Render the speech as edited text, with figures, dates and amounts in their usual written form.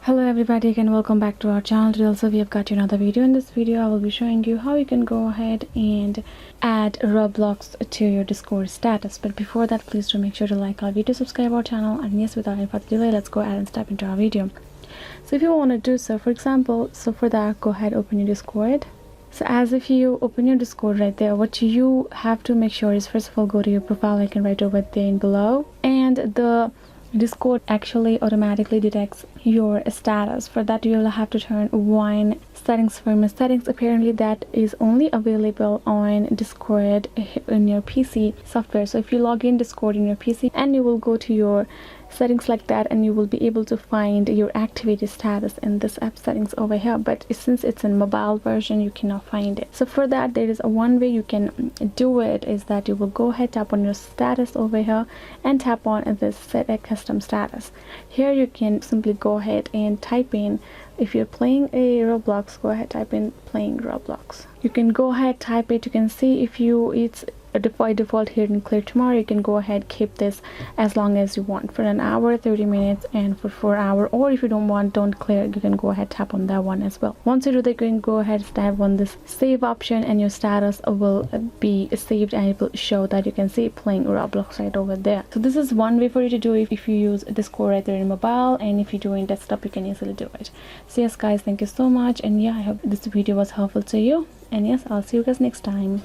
Hello everybody, and welcome back to our channel. Today also we have got you another video. In this video I will be showing you how you can go ahead and add Roblox to your Discord status. But before that, please do make sure to like our video, subscribe our channel, and yes, without any further delay, let's go ahead and step into our video. So if you want to do so, for example, for that, go ahead, open your Discord. So as if you open your Discord right there, what you have to make sure is, first of all, go to your profile icon right over there in below, and the Discord actually automatically detects your status. For that, you will have to turn one settings from your settings. Apparently that is only available on Discord in your PC software. So if you log in Discord in your PC and you will go to your settings like that, and you will be able to find your activated status in this app settings over here. But since it's in mobile version, you cannot find it. So for that, there is one way you can do it, is that you will go ahead, tap on your status over here and tap on this set a custom status. Here you can simply go ahead and type in, if you're playing a Roblox, go ahead, type in playing Roblox. You can go ahead, type it. You can see if it's by default here in clear tomorrow. You can go ahead, keep this as long as you want, for an hour, 30 minutes, and for 4 hours. Or if you don't clear, you can go ahead, tap on that one as well. Once you do that, you can go ahead, tap on this save option, and your status will be saved, and it will show that you can see playing Roblox right over there. So this is one way for you to do it if you use Discord right there in mobile, and if you do in desktop, you can easily do it. So yes guys, thank you so much, and yeah, I hope this video was helpful to you, and yes, I'll see you guys next time.